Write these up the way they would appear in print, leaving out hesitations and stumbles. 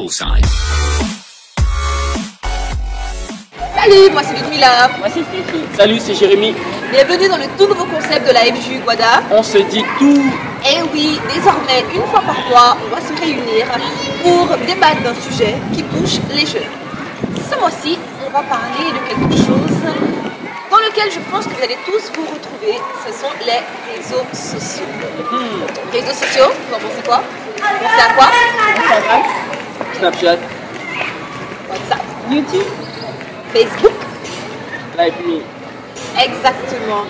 equal sign. Salut, moi c'est Ludmilla. Moi c'est Stéphie. Salut, c'est Jérémy. Bienvenue dans le tout nouveau concept de la FJU Guada. On se dit tout. Et oui, désormais, une fois par mois, on va se réunir pour débattre d'un sujet qui touche les jeunes. Ce mois-ci, on va parler de quelque chose dans lequel je pense que vous allez tous vous retrouver. Ce sont les réseaux sociaux. Réseaux sociaux, vous en pensez quoi? Vous pensez à quoi? Instagram, Snapchat, WhatsApp, YouTube, Facebook. Like Me. Exactement.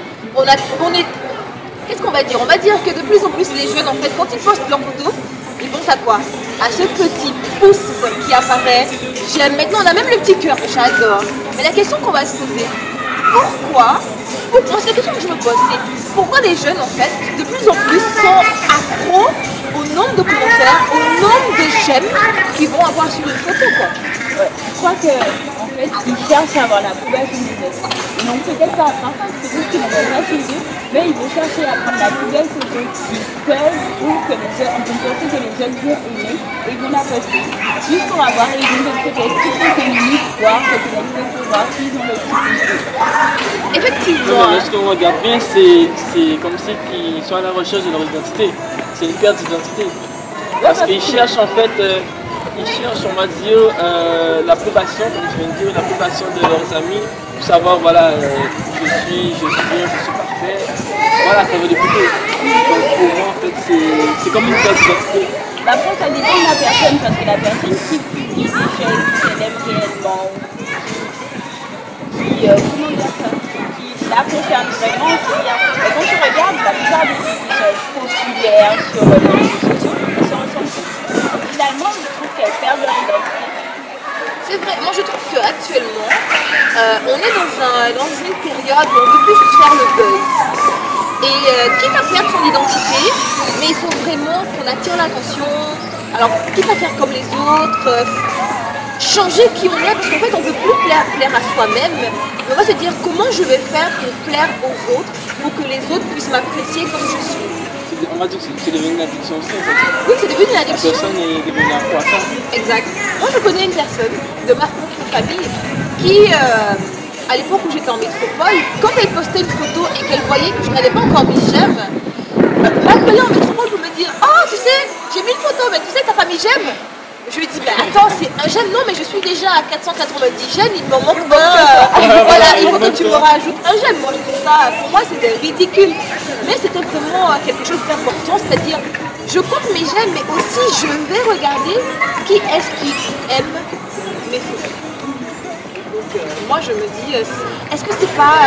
Qu'est-ce qu'on va dire? On va dire que de plus en plus les jeunes, en fait, quand ils postent leurs photos, ils pensent à quoi? À ce petit pouce qui apparaît. J'aime. Maintenant, on a même le petit cœur. J'adore. Mais la question qu'on va se poser, pourquoi? Moi, c'est la question que je me pose, c'est pourquoi les jeunes, en fait, de plus en plus sont accros au nombre de commentaires, au nombre de j'aime qu'ils vont avoir sur une photo, quoi. ouais. Je crois que en fait ils cherchent à avoir l'approbation des autres. Ils n'ont peut-être pas, parfois peut-être qu'ils n'ont pas chez eux, mais ils vont chercher à prendre la plus belle photo qu'ils peuvent ou que les autres, en fonction que les autres vont aimer et ils vont la poster. Juste pour avoir les autres peut-être toutes les 5 minutes, voir peut-être pour voir s'ils ont le petit. Effectivement. Non, mais lorsqu'on regarde bien, c'est comme si ils sont à la recherche de leur identité. C'est une perte d'identité. Parce qu'ils cherchent en fait, ils cherchent, on va dire, l'approbation, comme je viens de dire, l'approbation de leurs amis, pour savoir, voilà, je suis parfait, voilà, à travers des photos. Donc pour moi, en fait, c'est comme une perte d'identité. Après, ça dépend de la personne, parce que la personne qui publie des choses qu'elle aime réellement, comment dire ça, qui la concerne vraiment, c'est bien. Et quand tu regardes, la plupart des choses populaires sur les réseaux sociaux, elles se ressemblent toutes. Finalement, je trouve qu'elles perdent leur identité. C'est vrai, moi je trouve qu'actuellement, on est dans une période où on veut plus faire le buzz. Et quitte à perdre son identité, mais il faut vraiment qu'on attire l'attention. Alors, quitte à faire comme les autres, changer qui on est, parce qu'en fait on ne veut plus plaire à soi-même. Mais on va se dire comment je vais faire pour plaire aux autres, pour que les autres puissent m'apprécier comme je suis. On va dire que c'est devenu une addiction aussi, en fait. Oui, c'est devenu une La addiction. personne est devenue accroissante. Exact. Moi, je connais une personne de ma propre famille qui, à l'époque où j'étais en métropole, quand elle postait une photo et qu'elle voyait que je n'avais pas encore mis j'aime, m'appeler en métropole pour me dire « Oh, tu sais, j'ai mis une photo, mais tu sais, t'as pas mis j'aime ?» Je lui ai dit, ben attends, c'est un j'aime, non, mais je suis déjà à 490 j'aime, il me manque un. Voilà, il faut que tu me rajoutes un j'aime. Moi, je trouve ça, pour moi, c'était ridicule. Mais c'était vraiment quelque chose d'important, c'est-à-dire, je compte mes j'aime, mais aussi, je vais regarder qui est-ce qui aime mes photos. Donc, moi, je me dis, est-ce que c'est pas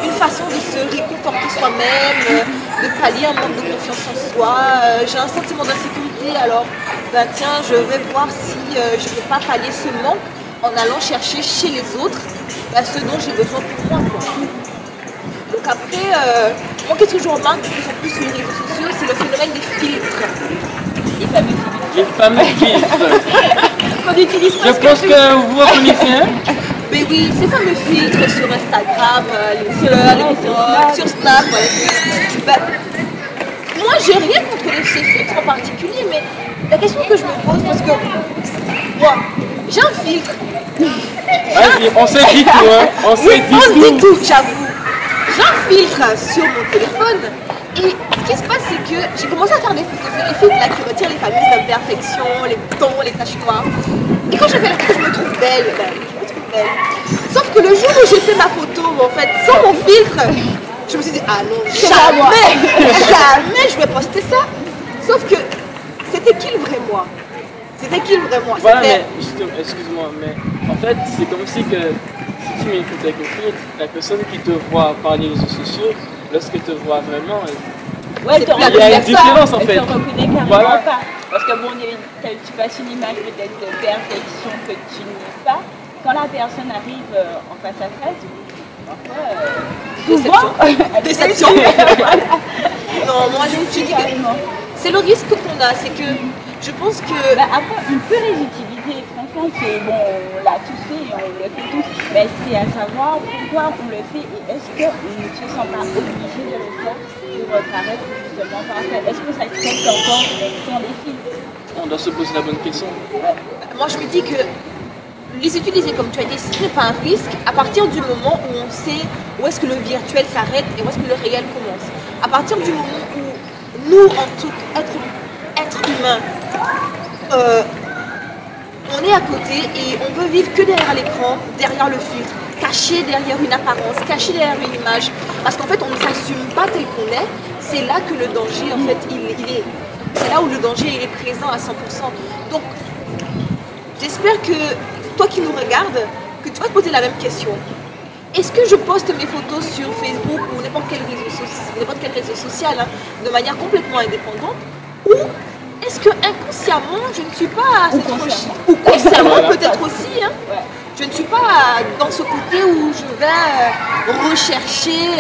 une façon de se réconforter soi-même, de pallier un manque de confiance en soi? J'ai un sentiment d'insécurité, alors ben tiens, je vais voir si je ne peux pas pallier ce manque en allant chercher chez les autres ce dont j'ai besoin pour moi, quoi. Donc après, moi qu'est-ce que je remarque de plus en plus sur les réseaux sociaux, c'est le phénomène des filtres. Les fameux filtres. Les fameux filtres. Qu'on utilise Je pense que vous reconnaissez un. Mais oui, ces fameux filtres sur Instagram, les fleurs, les TikTok, sur Snap, voilà. Ben, moi j'ai rien contre ces filtres en particulier, mais la question que je me pose, parce que moi, j'ai un filtre. Vas-y, on se dit tout, hein. On se Oui, dit on se dit tout. tout, j'avoue. J'ai un filtre sur mon téléphone. Et ce qui se passe, c'est que j'ai commencé à faire des photos, des filtres là qui retirent les fameuses imperfections, les boutons, les taches noires. Et quand je fais la photo, je me trouve belle. Ben, je me trouve belle. Sauf que le jour où j'ai fait ma photo, en fait, sans mon filtre, je me suis dit, ah non, jamais je vais poster ça. Sauf que c'était qui le vrai moi? C'était qui le vrai moi? Voilà, mais excuse-moi, mais en fait, c'est comme si que si tu mets une photo avec un filtre, la personne qui te voit par les réseaux sociaux, lorsqu'elle te voit vraiment, Ouais, C'est te plus la il y a une personne. différence en Elle fait. te reconnaît carrément Voilà. pas. Parce que bon, tu passes une image peut-être de perfection que tu n'es pas. Quand la personne arrive en face à face, souvent, Déception. Non, moi je me suis dit que c'est le risque qu'on a, c'est que je pense que Bah, après, on peut les utiliser, franchement, c'est bon, on l'a tous fait, on le fait tous, mais c'est à savoir pourquoi on le fait et est-ce qu'on ne se sent pas obligé de le faire pour paraître justement parfait. Est-ce que ça crée encore dans les films? on doit se poser la bonne question. Moi, je me dis que les utiliser, comme tu as dit, ce n'est pas un risque à partir du moment où on sait où est-ce que le virtuel s'arrête et où est-ce que le réel commence. À partir du moment où nous, en tant qu'êtres humains, on est à côté et on veut vivre que derrière l'écran, derrière le filtre, caché derrière une apparence, caché derrière une image. Parce qu'en fait, on ne s'assume pas tel qu'on est. C'est là que le danger, en fait, il est. C'est là où le danger il est présent à 100%. Donc, j'espère que toi qui nous regardes, que tu vas te poser la même question. Est-ce que je poste mes photos sur Facebook ou n'importe quel réseau social hein, de manière complètement indépendante, ou est-ce que inconsciemment je ne suis pas à cette recherche, ou consciemment peut-être aussi, hein, je ne suis pas dans ce côté où je vais rechercher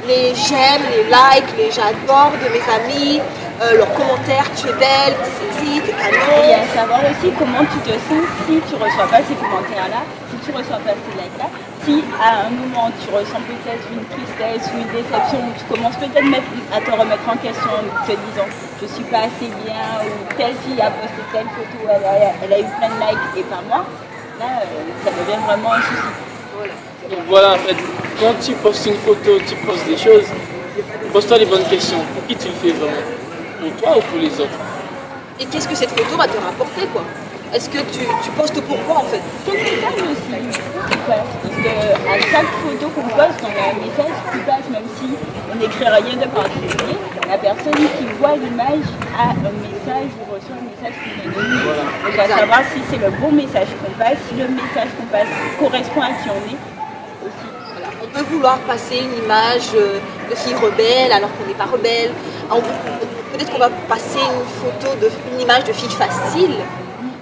les j'aime, les likes, les j'adore de mes amis, leurs commentaires, tu es belle, tu es sexy, tu es canon. Et à savoir aussi comment tu te sens si tu ne reçois pas ces commentaires-là, si tu ne reçois pas ces likes-là, si à un moment tu ressens peut-être une tristesse ou une déception, ou tu commences peut-être à te remettre en question en te disant je ne suis pas assez bien, ou telle fille a posté telle photo, elle a eu plein de likes et pas moi, là ça devient vraiment un souci. Donc voilà, en fait, quand tu postes une photo, tu postes des choses, pose-toi les bonnes questions. Pour qui tu le fais vraiment? Pour toi ou pour les autres? Et qu'est-ce que cette photo va te rapporter quoi? Est-ce que tu postes pourquoi en fait? Quel message aussi qui passe? Parce qu'à chaque photo qu'on poste, on a un message qui passe, même si on n'écrit rien de particulier. La personne qui voit l'image a un message ou reçoit un message qui est donné. Voilà. Donc à savoir si c'est le bon message qu'on passe, si le message qu'on passe correspond à qui on est aussi. Voilà. On peut vouloir passer une image de fille rebelle alors qu'on n'est pas rebelle. Peut-être qu'on va passer une image de fille facile.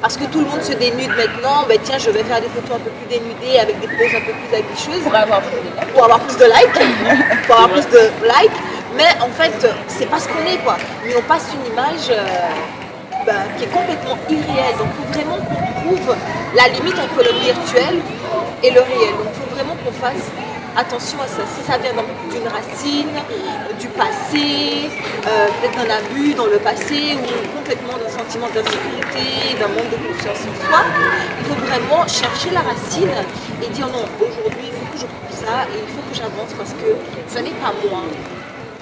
Parce que tout le monde se dénude maintenant, ben tiens, je vais faire des photos un peu plus dénudées avec des poses un peu plus aguicheuses. Pour avoir plus de likes. Pour avoir plus de likes. Pour avoir plus de likes. Mais en fait, c'est pas ce qu'on est, quoi. Mais on passe une image qui est complètement irréelle. Donc, il faut vraiment qu'on trouve la limite entre le virtuel et le réel. Donc, il faut vraiment qu'on fasse attention à ça. Si ça vient d'une racine, du passé, peut-être d'un abus dans le passé ou complètement d'un sentiment d'insécurité, d'un manque de confiance en soi, il faut vraiment chercher la racine et dire non, aujourd'hui il faut que je coupe ça et il faut que j'avance parce que ça n'est pas moi.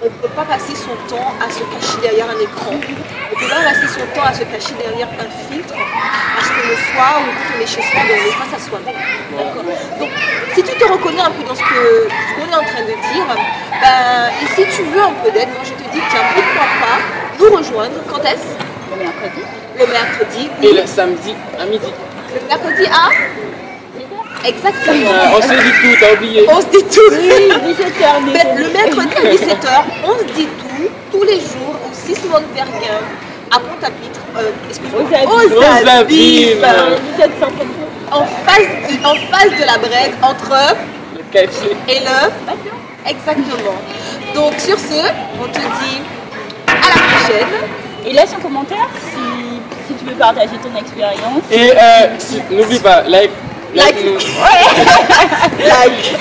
On ne peut pas passer son temps à se cacher derrière un écran. On ne peut pas passer son temps à se cacher derrière un filtre parce que le soir ou quand on est chez soi, on est face à soi-même. D'accord. Donc, si tu te reconnais un peu dans ce qu'on est en train de dire, et si tu veux un peu d'aide, moi je te dis, tiens, pourquoi pas nous rejoindre. Quand est-ce? Le mercredi. Le mercredi. Et le samedi à midi. Le mercredi à? Exactement. On se dit tout, t'as oublié. On se dit tout. Oui, 17h. Le mercredi à 17h, on se dit tout, tous les jours, au 6 Monte-Verguin, à Pointe-à-Pitre, Aux Abîmes. 17h. en face de la Brède, entre Le KFC. et le. Exactement. Donc sur ce, on te dit à la prochaine. Et laisse un commentaire si tu veux partager ton expérience. Et n'oublie pas, like nous. Like.